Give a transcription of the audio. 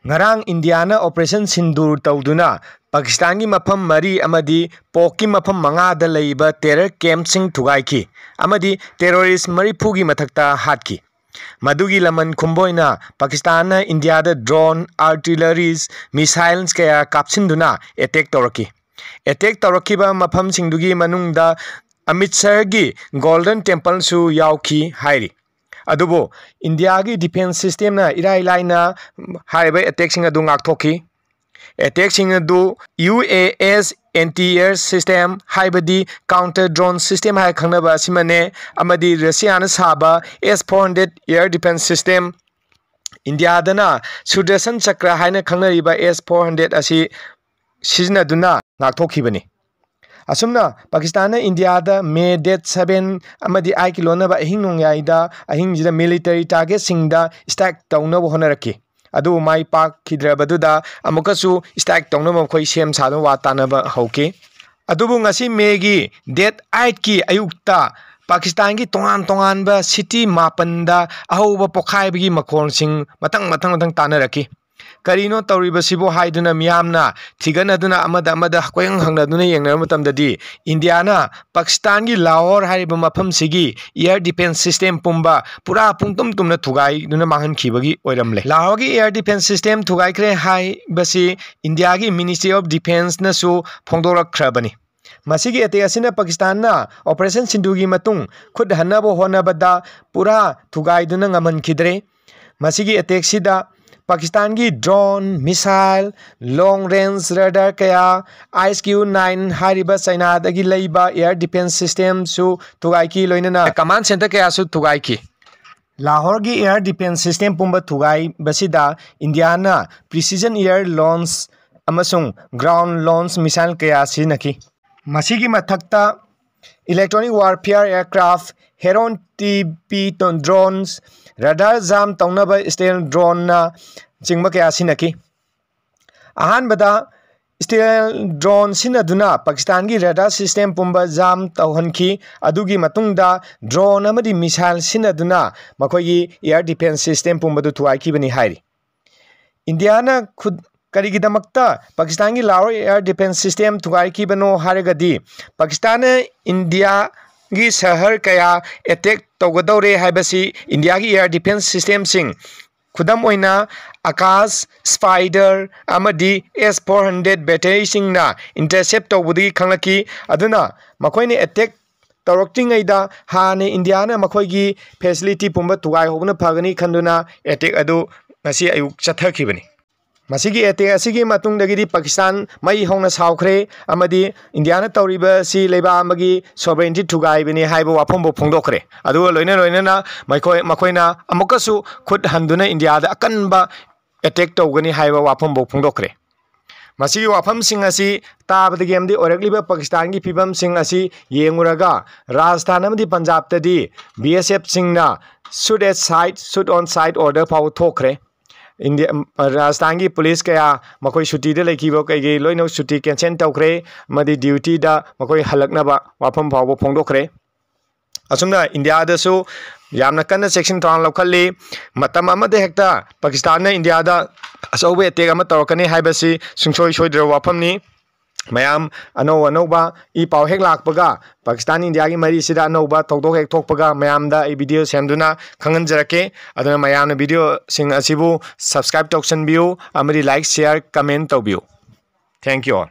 ngarang Indiana Operation Sindur tawduna Pakistan ki mafam mari amadi pok ki mafam manga da leiba terror camp sing thugai ki amadi terrorist marifu gi mathakta hatki madugi laman khumboina Pakistan na India da drone artilleries missiles kaya kapsinduna attack tawraki ba mafam singdugi manungda Amritsar gi Golden Temple su yauki hairi adubo India ki defense system na irai laina haiba attack sing adu ngakthokhi attack sing adu UAS anti-air system haibadi counter drone system hai khangnaba simane amadi Russia na saba S-400 air defense system India dana Sudarshan Chakra haina khangnariba S-400 asi siznaduna ngakthokibani asumna Pakistan na India da May date 7 amadi ai kilona ba ahing nongyai da ahing jida military target singda stack tawna bo honaraki adu mai pak khidrabadu da amukasu stack tawna ma khoi sem sadu wa tanaba hauke adubu ngasi May gi date 8 ki ayukta Pakistan ki tongan ba city mapanda ahoba pokhai bi makhon sing matang tanaraki Karino tawriba sibo haiduna miyamna thiganaduna amada koyang hangnaduna yengnara matamdadi Indiana Pakistan gi Lahore hariba mafam sigi air defense system pumba pura pungtum tumna thugai duna mahan khibagi oiramle Lahore gi air defense system thugai kre hai basi India gi Ministry of Defense na su phongdorak khrabani masigi ate asina Pakistan na Operation Sindur gi matung khud hanabo honabada pura thugai duna ngaman khidre masigi attack sida Pakistan ki drone, missile, long range radar kaya ISQ-9 hariba China dagi leiba air defense system su thugai ki loinana command center kaya su thugai ki Lahore ki air defense system pumba thugai basida Indiana precision air launch amasung ground launch missile kaya sinaki masigi mathakta electronic warfare aircraft Heron TP drones radar jam taunaba stealth drone na chingma kaya sinaki ahan bada stealth drone sinaduna Pakistan gi radar system pumba jam tauhanki adugi matungda drone amadi missile sinaduna makogi air defense system pumba du thuai ki bani hairi Indiana khud karigidamakta Pakistan gi Lahore air defense system thuai ki bano haragadi Pakistan India gi shahar kaya attack tawgadore haibasi India gi air defense system sing khudam oina Akash Spider amadi S-400 battery sing na intercept tawbudi khanglaki aduna makoini attack tawraktingaida hane India na makoigi facility pumba tugai hobna phagani khanduna attack adu ngasi ayuk chathakibani masigi attack asigi matung dagidi Pakistan mai hongna saukhre amadi Indiana tawriba si leiba amagi sovereignty thugai bini haiba wafombo phongdokre adu loina makoina amukasu khud handuna India da akanba attack tawgani haiba wafombo phongdokre masigi wafam sing asi tabadagi amdi orakliba Pakistan gi phibam sing asi yenguraga Rajasthan amdi Punjab tadi BSF singna shoot on site order pau thokre India Rajasthan ki police kaya makoi shuti de lekhibo kai loino shuti cancel tawkhre madi duty da makoi halaknaba wafam phawbo phongdokre asumna India da su yamna kanna section tran lokhalli matam amade hekta Pakistan na India da asobe attack ama tawkani haibasi sungsoi soidra wafam ni mayam anoba I paw hek lakpaga Pakistan India gi mari sida anoba tawdok hek thokpaga mayam da I video semduna khangan jarake aduna mayam na video sing asibu subscribe toksan biu amari like share comment tawbiu thank you all